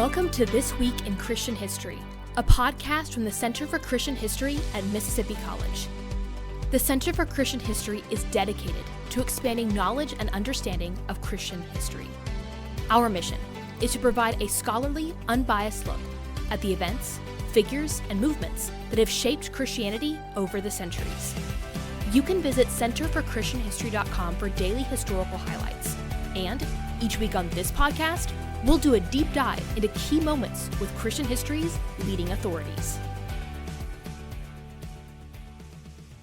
Welcome to This Week in Christian History, a podcast from the Center for Christian History at Mississippi College. The Center for Christian History is dedicated to expanding knowledge and understanding of Christian history. Our mission is to provide a scholarly, unbiased look at the events, figures, and movements that have shaped Christianity over the centuries. You can visit centerforchristianhistory.com for daily historical highlights. And each week on this podcast, we'll do a deep dive into key moments with Christian history's leading authorities.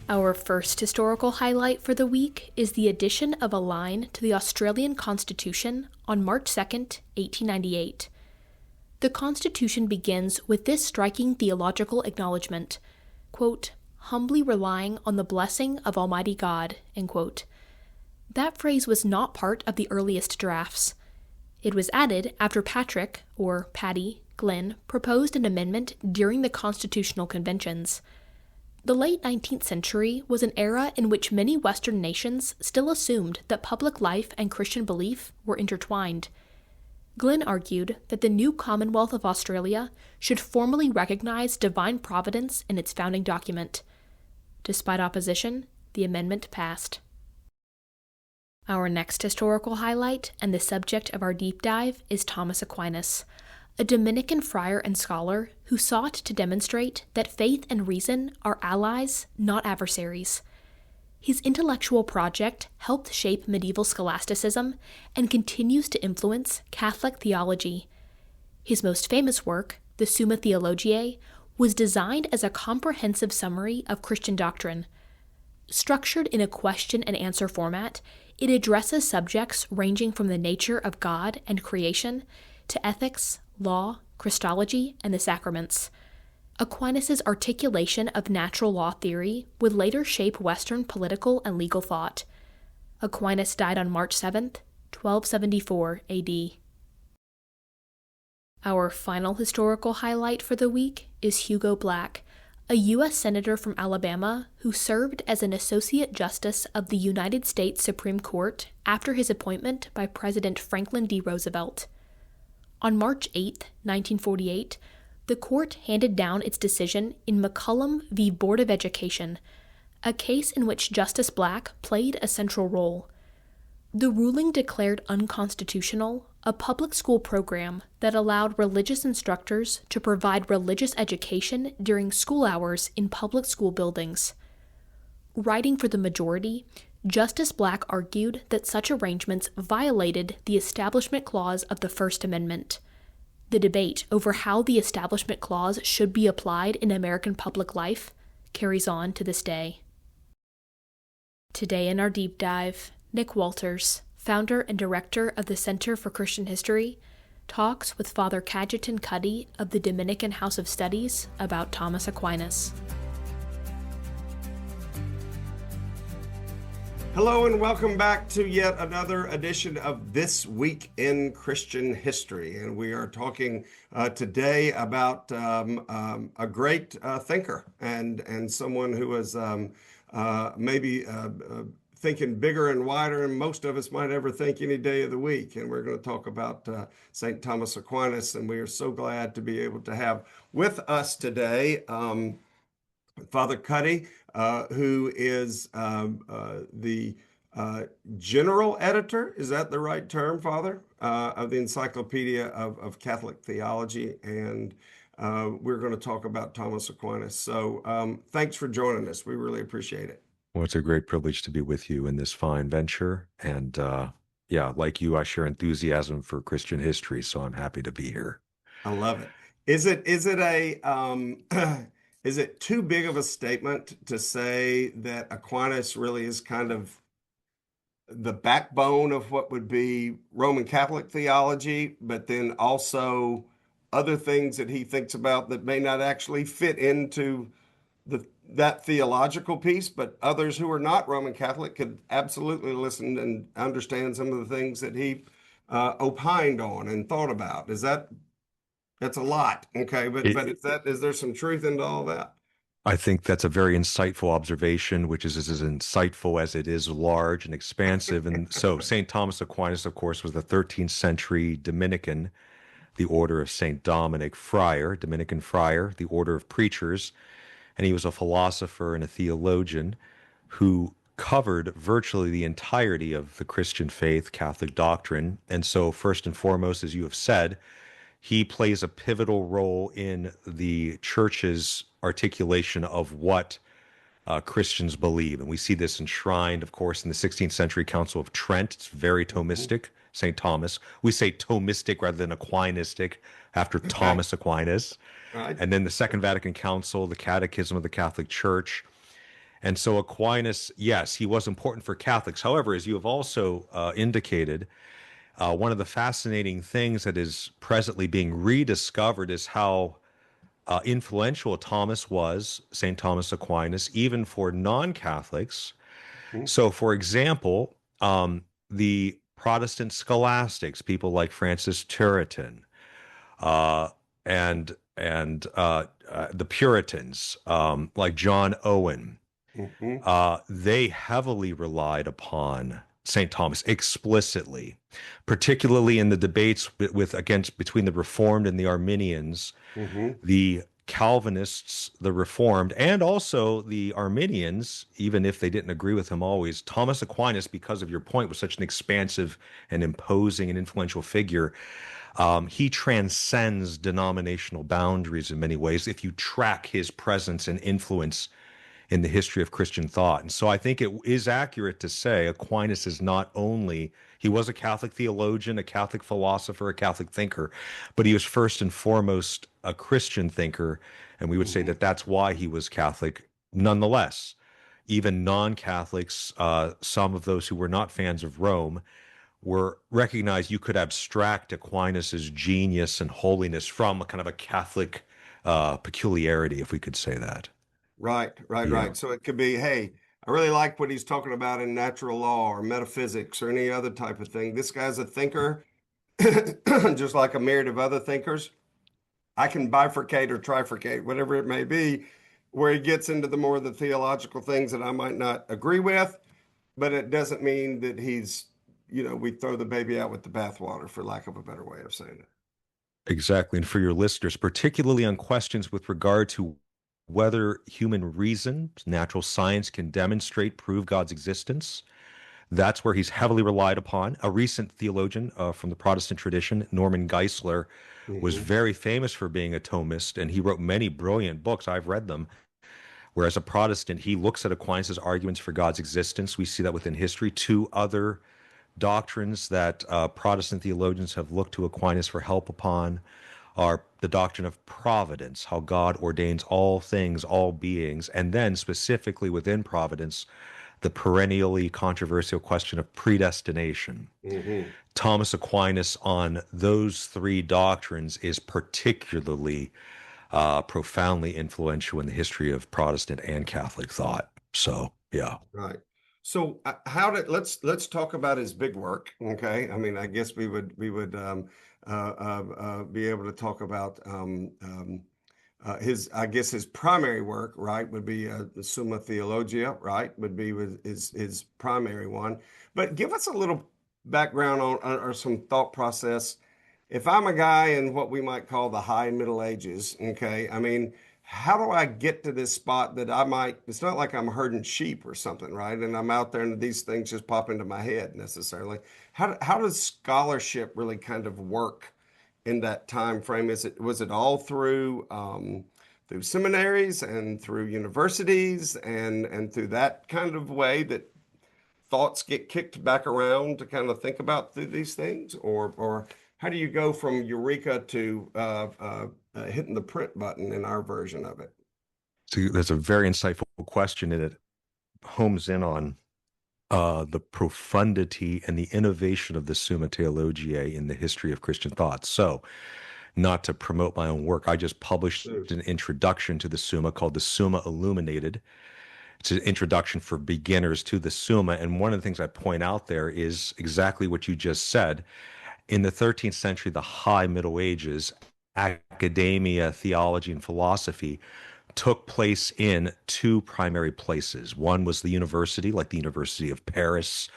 Our first historical highlight for the week is the addition of a line to the Australian Constitution on March 2nd, 1898. The Constitution begins with this striking theological acknowledgement, quote, humbly relying on the blessing of Almighty God, end quote. That phrase was not part of the earliest drafts. It was added after Patrick, or Paddy, Glenn proposed an amendment during the constitutional conventions. The late 19th century was an era in which many Western nations still assumed that public life and Christian belief were intertwined. Glenn argued that the new Commonwealth of Australia should formally recognize divine providence in its founding document. Despite opposition, the amendment passed. Our next historical highlight, and the subject of our deep dive, is Thomas Aquinas, a Dominican friar and scholar who sought to demonstrate that faith and reason are allies, not adversaries. His intellectual project helped shape medieval scholasticism and continues to influence Catholic theology. His most famous work, the Summa Theologiae, was designed as a comprehensive summary of Christian doctrine. Structured in a question and answer format, it addresses subjects ranging from the nature of God and creation to ethics, law, Christology, and the sacraments. Aquinas' articulation of natural law theory would later shape Western political and legal thought. Aquinas died on March 7th, 1274 AD. Our final historical highlight for the week is Hugo Black, a U.S. Senator from Alabama who served as an Associate Justice of the United States Supreme Court after his appointment by President Franklin D. Roosevelt. On March 8, 1948, the court handed down its decision in McCollum v. Board of Education, a case in which Justice Black played a central role. The ruling declared unconstitutional a public school program that allowed religious instructors to provide religious education during school hours in public school buildings. Writing for the majority, Justice Black argued that such arrangements violated the Establishment Clause of the First Amendment. The debate over how the Establishment Clause should be applied in American public life carries on to this day. Today in our deep dive, Nick Walters, founder and director of the Center for Christian History, talks with Father Cajetan Cuddy of the Dominican House of Studies about Thomas Aquinas. Hello and welcome back to yet another edition of This Week in Christian History. And we are talking today about a great thinker and someone who is maybe thinking bigger and wider than most of us might ever think any day of the week. And we're going to talk about St. Thomas Aquinas, and we are so glad to be able to have with us today Father Cuddy, who is the general editor, is that the right term, Father, of the Encyclopedia of Catholic Theology, and we're going to talk about Thomas Aquinas. So thanks for joining us. We really appreciate it. Well, it's a great privilege to be with you in this fine venture. And like you, I share enthusiasm for Christian history, so I'm happy to be here. I love it. Is it is it too big of a statement to say that Aquinas really is kind of the backbone of what would be Roman Catholic theology, but then also other things that he thinks about that may not actually fit into that theological piece, but others who are not Roman Catholic could absolutely listen and understand some of the things that he opined on and thought about? That's a lot, okay, but is there some truth into all that? I think that's a very insightful observation, which is as insightful as it is large and expansive. And so St. Thomas Aquinas, of course, was the 13th century Dominican the order of St. Dominic friar, Dominican friar, the order of preachers, and he was a philosopher and a theologian who covered virtually the entirety of the Christian faith, Catholic doctrine. And so, first and foremost, as you have said, he plays a pivotal role in the church's articulation of what Christians believe. And we see this enshrined, of course, in the 16th century Council of Trent. It's very Thomistic, St. Thomas. We say Thomistic rather than Aquinistic after Thomas Aquinas. Right. And then the Second Vatican Council, the Catechism of the Catholic Church. And so Aquinas, yes, he was important for Catholics. However, as you have also indicated, one of the fascinating things that is presently being rediscovered is how influential Thomas was, St. Thomas Aquinas, even for non-Catholics. So, for example, the Protestant scholastics, people like Francis Turretin, and the Puritans, like John Owen, they heavily relied upon St. Thomas explicitly, particularly in the debates between the Reformed and the Arminians, the Calvinists, the Reformed, and also the Arminians, even if they didn't agree with him always. Thomas Aquinas, because of your point, was such an expansive and imposing and influential figure. He transcends denominational boundaries in many ways if you track his presence and influence in the history of Christian thought. And so I think it is accurate to say Aquinas is not only, he was a Catholic theologian, a Catholic philosopher, a Catholic thinker, but he was first and foremost a Christian thinker. And we would say that that's why he was Catholic. Nonetheless, even non-Catholics, some of those who were not fans of Rome, were recognized you could abstract Aquinas's genius and holiness from a kind of a Catholic peculiarity, if we could say that. Right. So it could be, hey, I really like what he's talking about in natural law or metaphysics or any other type of thing. This guy's a thinker, just like a myriad of other thinkers. I can bifurcate or trifurcate, whatever it may be, where he gets into the more of the theological things that I might not agree with, but it doesn't mean that he's, we throw the baby out with the bathwater, for lack of a better way of saying it. Exactly. And for your listeners, particularly on questions with regard to whether human reason, natural science can demonstrate, prove God's existence, that's where he's heavily relied upon. A recent theologian from the Protestant tradition, Norman Geisler, was very famous for being a Thomist, and he wrote many brilliant books. I've read them. Whereas a Protestant, he looks at Aquinas' arguments for God's existence. We see that within history. Two other doctrines that Protestant theologians have looked to Aquinas for help upon are the doctrine of providence, how God ordains all things, all beings, and then specifically within providence, the perennially controversial question of predestination. Thomas Aquinas on those three doctrines is particularly profoundly influential in the history of Protestant and Catholic thought. So, yeah. Right. So let's talk about his big work. Okay. I mean, I guess we would be able to talk about his primary work, right, would be the Summa Theologiae, right, would be his primary one. But give us a little background on or some thought process. If I'm a guy in what we might call the high Middle Ages, okay, I mean, how do I get to this spot that it's not like I'm herding sheep or something, right? And I'm out there and these things just pop into my head necessarily. How does scholarship really kind of work in that time frame? Was it all through seminaries and through universities and through that kind of way that thoughts get kicked back around to kind of think about these things? Or how do you go from eureka to hitting the print button in our version of it? So that's a very insightful question, and it homes in on the profundity and the innovation of the Summa Theologiae in the history of Christian thought. So, not to promote my own work, I just published an introduction to the Summa called the Summa Illuminated. It's an introduction for beginners to the Summa, and one of the things I point out there is exactly what you just said. In the 13th century, the High Middle Ages, academia, theology, and philosophy took place in two primary places. One was the university, like the University of Paris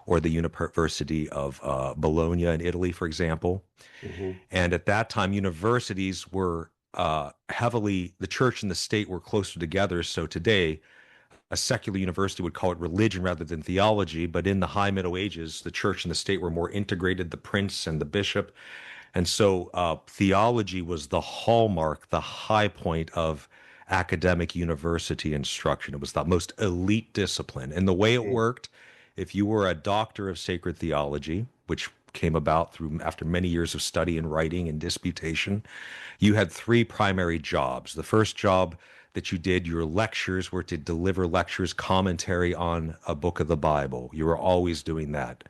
or the University of Bologna in Italy, for example. Hmm. And at that time, universities were heavily, the church and the state were closer together. So today, a secular university would call it religion rather than theology. But in the high Middle Ages, the church and the state were more integrated, the prince and the bishop. And so theology was the hallmark, the high point of academic university instruction. It was the most elite discipline. And the way it worked, if you were a doctor of sacred theology, which came about through after many years of study and writing and disputation, you had three primary jobs. The first job that you did, your lectures were to deliver lectures, commentary on a book of the Bible. You were always doing that.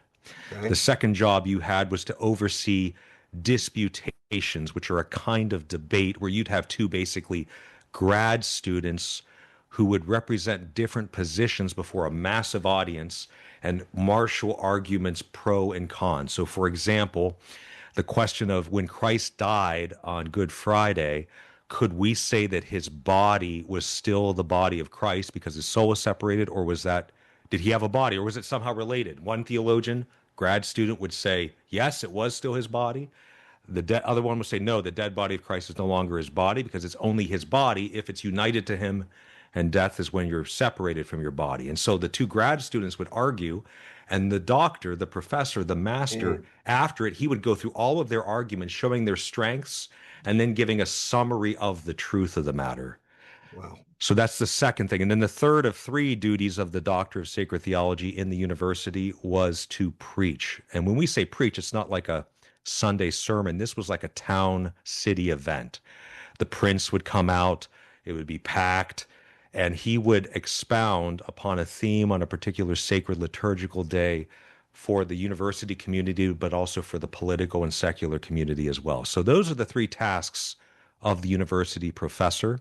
The Okay. second job you had was to oversee disputations, which are a kind of debate where you'd have two basically grad students who would represent different positions before a massive audience and marshal arguments pro and con. So, for example, the question of when Christ died on Good Friday, could we say that his body was still the body of Christ because his soul was separated, or was that, did he have a body, or was it somehow related? One theologian, grad student, would say, yes, it was still his body. The other one would say, no, the dead body of Christ is no longer his body because it's only his body if it's united to him, and death is when you're separated from your body. And so the two grad students would argue, and the doctor, the professor, the master, Mm. after it, he would go through all of their arguments, showing their strengths, and then giving a summary of the truth of the matter. Wow. So that's the second thing. And then the third of three duties of the doctor of sacred theology in the university was to preach. And when we say preach, it's not like a Sunday sermon. This was like a town city event. The prince would come out, it would be packed, and he would expound upon a theme on a particular sacred liturgical day for the university community, but also for the political and secular community as well. So those are the three tasks of the university professor.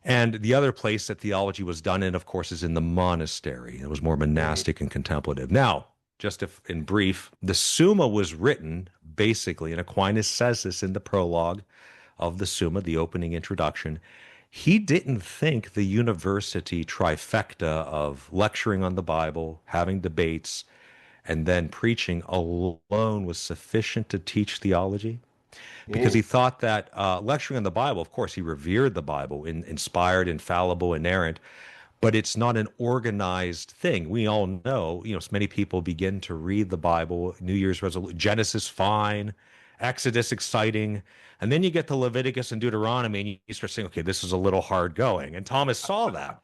And the other place that theology was done in, of course, is in the monastery. It was more Mm. monastic and contemplative. Now, just if, in brief, the Summa was written basically, and Aquinas says this in the prologue of the Summa, the opening introduction. He didn't think the university trifecta of lecturing on the Bible, having debates, and then preaching alone was sufficient to teach theology because he Mm. thought that lecturing on the Bible, of course, he revered the Bible, inspired, infallible, inerrant, but it's not an organized thing. We all know, so many people begin to read the Bible, New Year's resolution, Genesis, fine, Exodus, exciting. And then you get to Leviticus and Deuteronomy, and you start saying, okay, this is a little hard going. And Thomas saw that.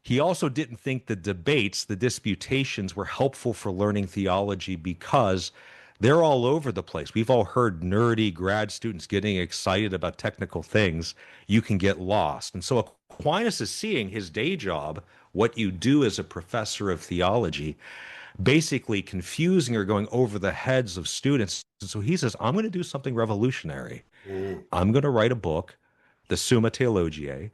He also didn't think the debates, the disputations were helpful for learning theology because they're all over the place. We've all heard nerdy grad students getting excited about technical things. You can get lost. And so Aquinas is seeing his day job, what you do as a professor of theology, basically confusing or going over the heads of students. And so he says, I'm going to do something revolutionary. Mm. I'm going to write a book, the Summa Theologiae,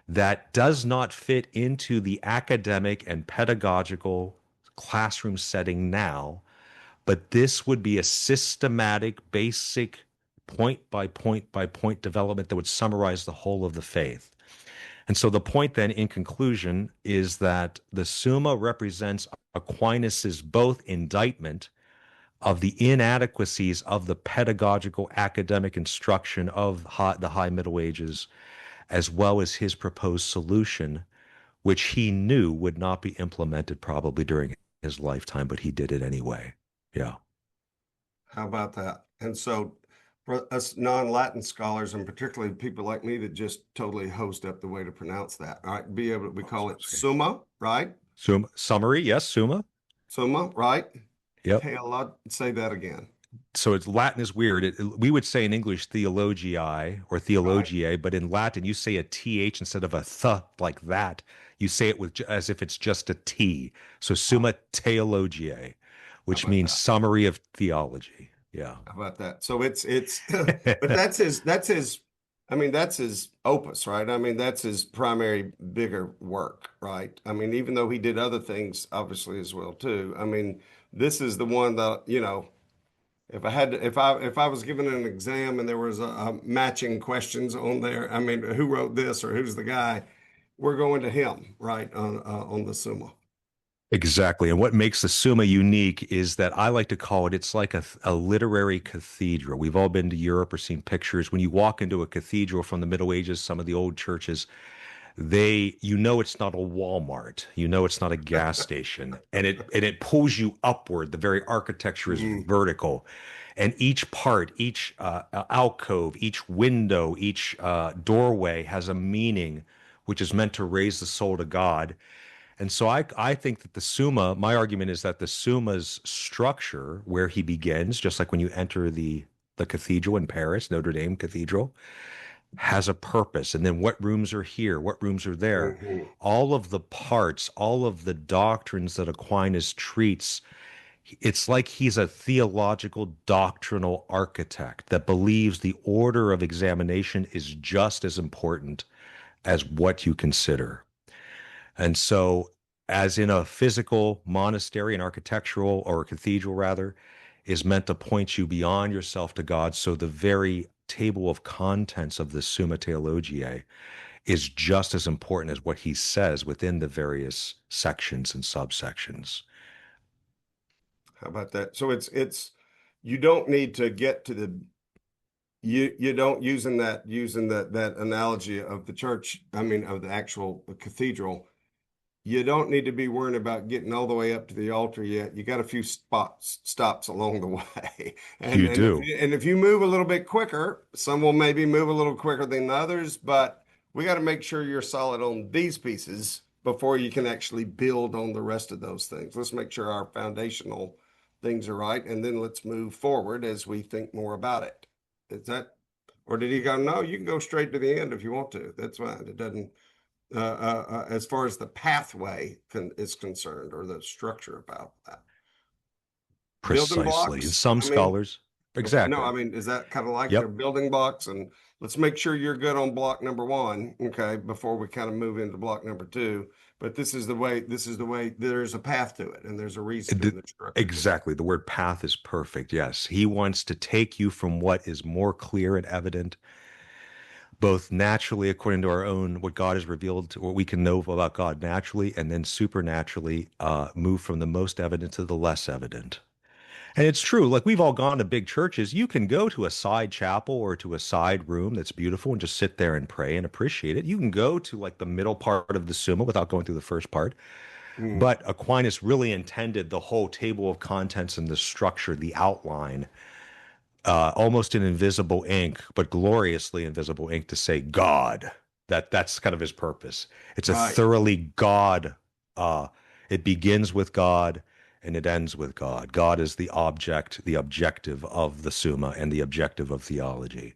that does not fit into the academic and pedagogical classroom setting now, but this would be a systematic, basic, point by point by point development that would summarize the whole of the faith. And so the point then, in conclusion, is that the Summa represents Aquinas's both indictment of the inadequacies of the pedagogical academic instruction of the High Middle Ages, as well as his proposed solution, which he knew would not be implemented probably during his lifetime, but he did it anyway. Yeah. How about that? And so, for us non-Latin scholars, and particularly people like me that just totally hosed up the way to pronounce that, all right, we call it Summa, right? Summa, summary, yes, Summa. Summa, right? Yep. Say that again. So it's Latin is weird. We would say in English theologiae or Right. theologiae, but in Latin you say a th instead of a th like that. You say it with as if it's just a t. So Summa Theologiae, How which about means that? summary of theology. Yeah. How about that? So it's but that's his I mean that's his opus, right? I mean that's his primary bigger work, right? I mean even though he did other things obviously as well too. I mean this is the one that, if I had to, if I was given an exam and there was a matching questions on there, I mean who wrote this or who's the guy, we're going to him, right? On the Summa. Exactly. And what makes the Summa unique is that I like to call it, it's like a literary cathedral. We've all been to Europe or seen pictures. When you walk into a cathedral from the Middle Ages, some of the old churches, it's not a Walmart, it's not a gas station, and it pulls you upward. The very architecture is vertical, and each part, each alcove, each window, each doorway has a meaning, which is meant to raise the soul to God. And so I think that the Summa, my argument is that the Summa's structure, where he begins, just like when you enter the cathedral in Paris, Notre Dame Cathedral, has a purpose. And then what rooms are here? What rooms are there? All of the parts, all of the doctrines that Aquinas treats, it's like he's a theological doctrinal architect that believes the order of examination is just as important as what you consider. And so, as in a physical monastery, an architectural or a cathedral rather, is meant to point you beyond yourself to God, so the very table of contents of the Summa Theologiae is just as important as what he says within the various sections and subsections. How about that? So it's you don't need to get to the you don't using that analogy of the church, of the actual cathedral. You don't need to be worrying about getting all the way up to the altar yet. You got a few stops along the way. You do. And if you move a little bit quicker, some will maybe move a little quicker than others, but we got to make sure you're solid on these pieces before you can actually build on the rest of those things. Let's make sure our foundational things are right, and then let's move forward as we think more about it. Is that, or did he go, no, you can go straight to the end if you want to. That's fine. It doesn't. As far as the pathway is concerned, or the structure about that. Precisely. Some scholars. Exactly. No, is that kind of like they're building blocks, and let's make sure you're good on block number one, okay, before we kind of move into block number two. But this is the way, there's a path to it, and there's a reason in the structure. Exactly. The word path is perfect. Yes. He wants to take you from what is more clear and evident, both naturally, according to our own, what God has revealed, what we can know about God naturally, and then supernaturally move from the most evident to the less evident. And it's true, like we've all gone to big churches. You can go to a side chapel or to a side room that's beautiful and just sit there and pray and appreciate it. You can go to like the middle part of the Summa without going through the first part. But Aquinas really intended the whole table of contents and the structure, the outline, almost in invisible ink, but gloriously invisible ink, to say God. That's kind of his purpose. It's a thoroughly God. It begins with God and it ends with God. God is the object, the objective of the Summa and the objective of theology.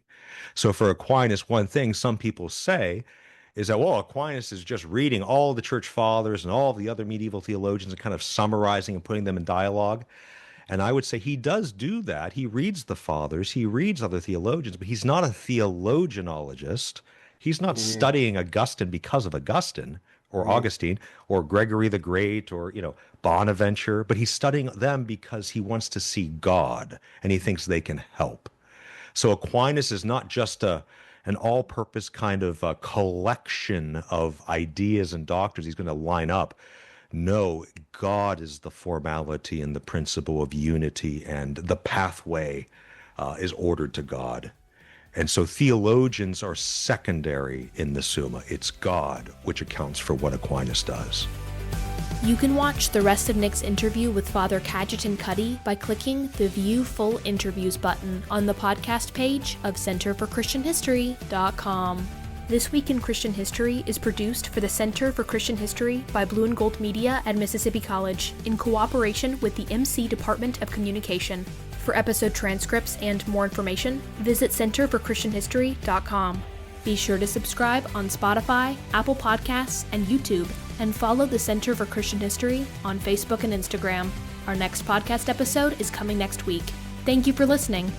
So for Aquinas, one thing some people say is that, well, Aquinas is just reading all the church fathers and all the other medieval theologians and kind of summarizing and putting them in dialogue. And I would say he does do that. He reads the fathers, he reads other theologians, but he's not a theologianologist. He's not studying Augustine because of Augustine or Augustine or Gregory the Great or, Bonaventure, but he's studying them because he wants to see God and he thinks they can help. So Aquinas is not just an all-purpose kind of collection of ideas and doctrines he's going to line up. No, God is the formality and the principle of unity, and the pathway is ordered to God. And so theologians are secondary in the Summa. It's God which accounts for what Aquinas does. You can watch the rest of Nick's interview with Father Cajetan Cuddy by clicking the View Full Interviews button on the podcast page of centerforchristianhistory.com. This Week in Christian History is produced for the Center for Christian History by Blue and Gold Media at Mississippi College in cooperation with the MC Department of Communication. For episode transcripts and more information, visit centerforchristianhistory.com. Be sure to subscribe on Spotify, Apple Podcasts, and YouTube, and follow the Center for Christian History on Facebook and Instagram. Our next podcast episode is coming next week. Thank you for listening.